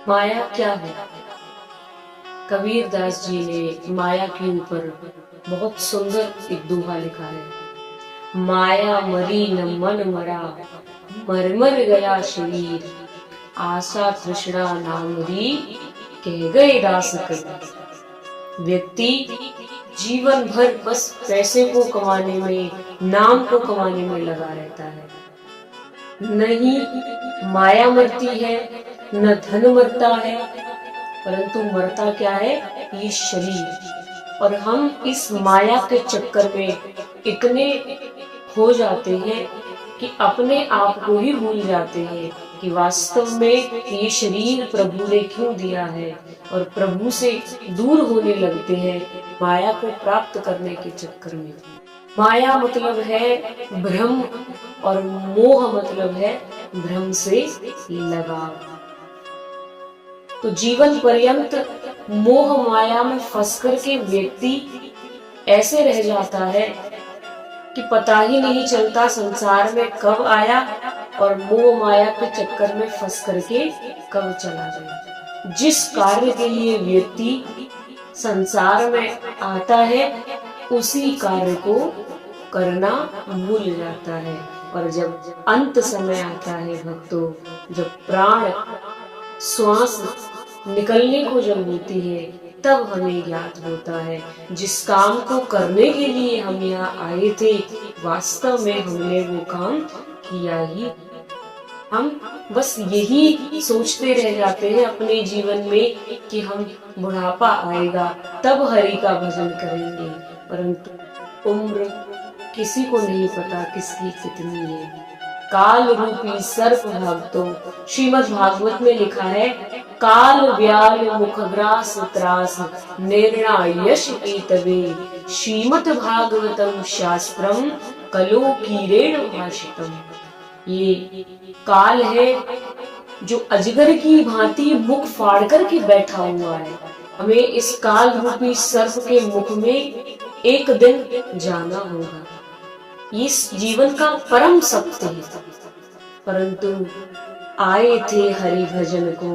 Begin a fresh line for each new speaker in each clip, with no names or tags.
माया क्या है? कबीर दास जी ने माया के ऊपर बहुत सुंदर एक दोहा लिखा है। माया मरी न मन मरा, मर मर गया शरीर, आशा तृष्णा नामरी, कह गए दास कबीर। व्यक्ति जीवन भर बस पैसे को कमाने में, नाम को कमाने में लगा रहता है। नहीं माया मरती है, न धन मरता है, परंतु मरता क्या है? ये शरीर। और हम इस माया के चक्कर में इतने खो जाते हैं कि अपने आप को ही भूल जाते हैं कि वास्तव में ये शरीर प्रभु ने क्यों दिया है, और प्रभु से दूर होने लगते हैं माया को प्राप्त करने के चक्कर में। माया मतलब है भ्रम, और मोह मतलब है भ्रम से लगाव। तो जीवन पर्यंत मोह माया में फंस कर के व्यक्ति ऐसे रह जाता है कि पता ही नहीं चलता संसार में कब आया और मोह माया के चक्कर में फंस करके कब चला गया। जिस कार्य के लिए व्यक्ति संसार में आता है उसी कार्य को करना भूल जाता है, और जब अंत समय आता है भक्तों, जब प्राण श्वास निकलने को जब होती है, तब हमें ज्ञात होता है जिस काम को करने के लिए हम यहाँ आए थे वास्तव में हमने वो काम किया ही। हम बस यही सोचते रह जाते हैं अपने जीवन में कि हम बुढ़ापा आएगा तब हरि का भजन करेंगे, परंतु उम्र किसी को नहीं पता किसकी कितनी है। काल रूपी सर्प भक्तों, श्रीमद् भागवत में लिखा है, काल व्याल मुखग्रास त्रास निर्णा यश एतवे, श्रीमद् भागवतम शास्त्रम कलो कीरेण भाषितम। ये काल है जो अजगर की भांति मुख फाड़ कर के बैठा हुआ है। हमें इस काल रूपी सर्प के मुख में एक दिन जाना होगा। इस जीवन का परम सत्य है, परंतु आए थे हरि भजन को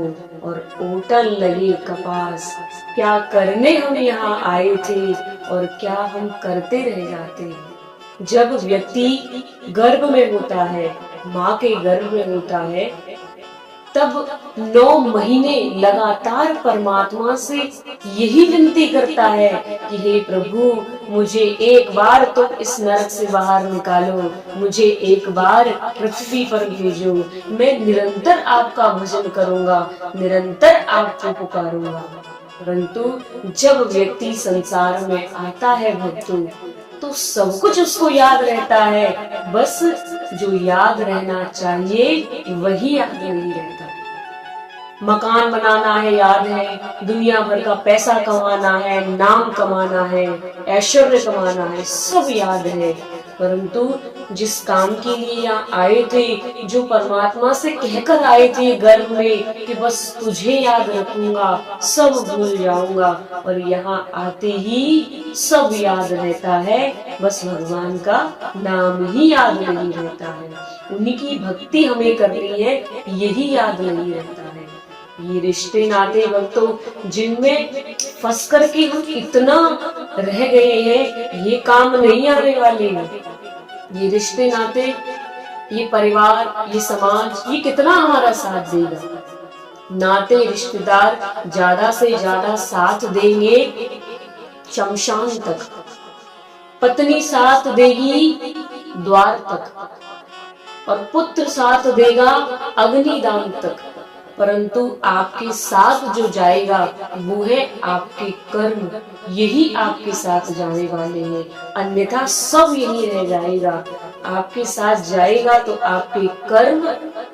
और ओटल लगे कपास। क्या करने हम यहाँ आए थे और क्या हम करते रह जाते हैं। जब व्यक्ति गर्भ में होता है, माँ के गर्भ में होता है, तब 9 महीने लगातार परमात्मा से यही विनती करता है कि हे प्रभु मुझे एक बार तो इस नरक से बाहर निकालो, मुझे एक बार पृथ्वी पर भेजो, मैं निरंतर आपका भजन करूंगा, निरंतर आपको पुकारूंगा। परंतु जब व्यक्ति संसार में आता है भक्तों, तो सब कुछ उसको याद रहता है, बस जो याद रहना चाहिए वही याद नहीं रहता। मकान बनाना है याद है, दुनिया भर का पैसा कमाना है, नाम कमाना है, ऐश्वर्य कमाना है, सब याद है, परंतु जिस काम के लिए यहाँ आए थे, जो परमात्मा से कहकर आए थे गर्भ में कि बस तुझे याद रखूंगा, सब भूल जाऊंगा, और यहाँ आते ही सब याद रहता है, बस भगवान का नाम ही याद नहीं रहता है। उन्हीं की भक्ति हमें करनी है, यही याद नहीं रहता है। ये रिश्ते नाते भक्तों जिनमें फंस कर के हम इतना रह गए हैं, ये काम नहीं आने वाले हैं। ये रिश्ते नाते, ये परिवार, ये समाज, ये कितना हमारा साथ देगा। नाते रिश्तेदार ज्यादा से ज्यादा साथ देंगे शमशान तक, पत्नी साथ देगी द्वार तक, और पुत्र साथ देगा अग्निदान तक, परंतु आपके साथ जो जाएगा वो है आपके कर्म, यही आपके साथ जाने वाले हैं, अन्यथा सब यही रह जाएगा। आपके साथ जाएगा तो आपके कर्म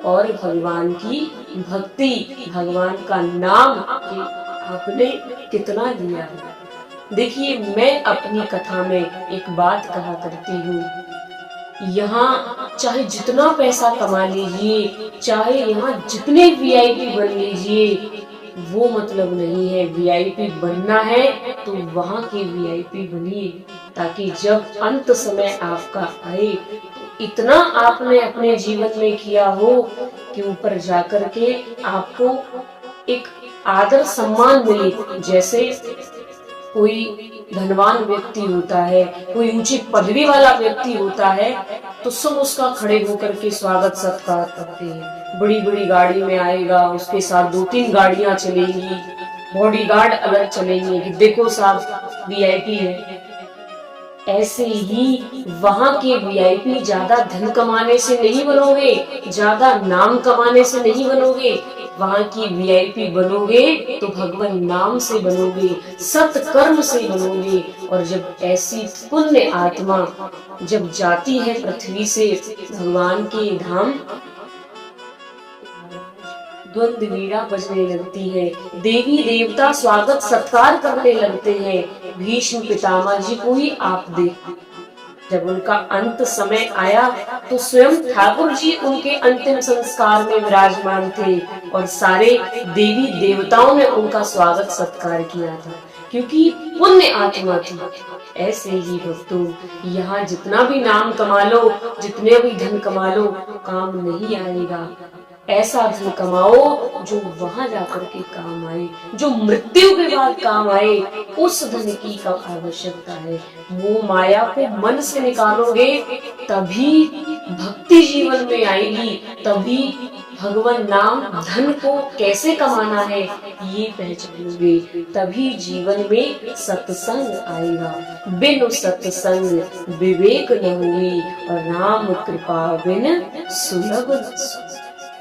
और भगवान की भक्ति, भगवान का नाम कि आपने कितना लिया है। देखिए, मैं अपनी कथा में एक बात कहा करती हूँ, यहाँ चाहे जितना पैसा कमा लीजिए, चाहे यहाँ जितने वीआईपी बन लीजिए, वो मतलब नहीं है। वीआईपी बनना है तो वहाँ के वीआईपी बनिए, ताकि जब अंत समय आपका आए तो इतना आपने अपने जीवन में किया हो कि ऊपर जाकर के आपको एक आदर सम्मान मिले। जैसे कोई धनवान व्यक्ति होता है, कोई ऊंची पदवी वाला व्यक्ति होता है, तो सब उसका खड़े होकर के स्वागत सत्कार करते हैं। बड़ी बड़ी गाड़ी में आएगा, उसके साथ 2-3 गाड़ियां चलेंगी, बॉडीगार्ड अलग चलेंगे कि देखो साहब वीआईपी है। ऐसे ही वहां के वीआईपी ज्यादा धन कमाने से नहीं बनोगे, ज्यादा नाम कमाने से नहीं बनोगे। वहां की वीआईपी बनोगे तो भगवान नाम से बनोगे, सत्कर्म से बनोगे। और जब ऐसी पुण्य आत्मा जब जाती है पृथ्वी से भगवान के धाम, द्वंद वीणा बजने लगती है, देवी देवता स्वागत सत्कार करने लगते हैं। भीष्म पितामह जी को ही आप देख, जब उनका अंत समय आया तो स्वयं ठाकुर जी उनके अंतिम संस्कार में विराजमान थे और सारे देवी देवताओं ने उनका स्वागत सत्कार किया था, क्योंकि पुण्य आत्मा थी। ऐसे ही भक्तों, यहाँ जितना भी नाम कमा लो, जितने भी धन कमा लो, काम नहीं आएगा। ऐसा धन कमाओ जो वहां जाकर के काम आए, जो मृत्यु के बाद काम आए। उस धन की कब आवश्यकता है? मोह माया को मन से निकालोगे तभी भक्ति जीवन में आएगी, तभी भगवान नाम धन को कैसे कमाना है ये पहचानोगे, तभी जीवन में सत्संग आएगा। बिनु सत्संग विवेक न हुई और राम कृपा बिन सुलभ न सुई।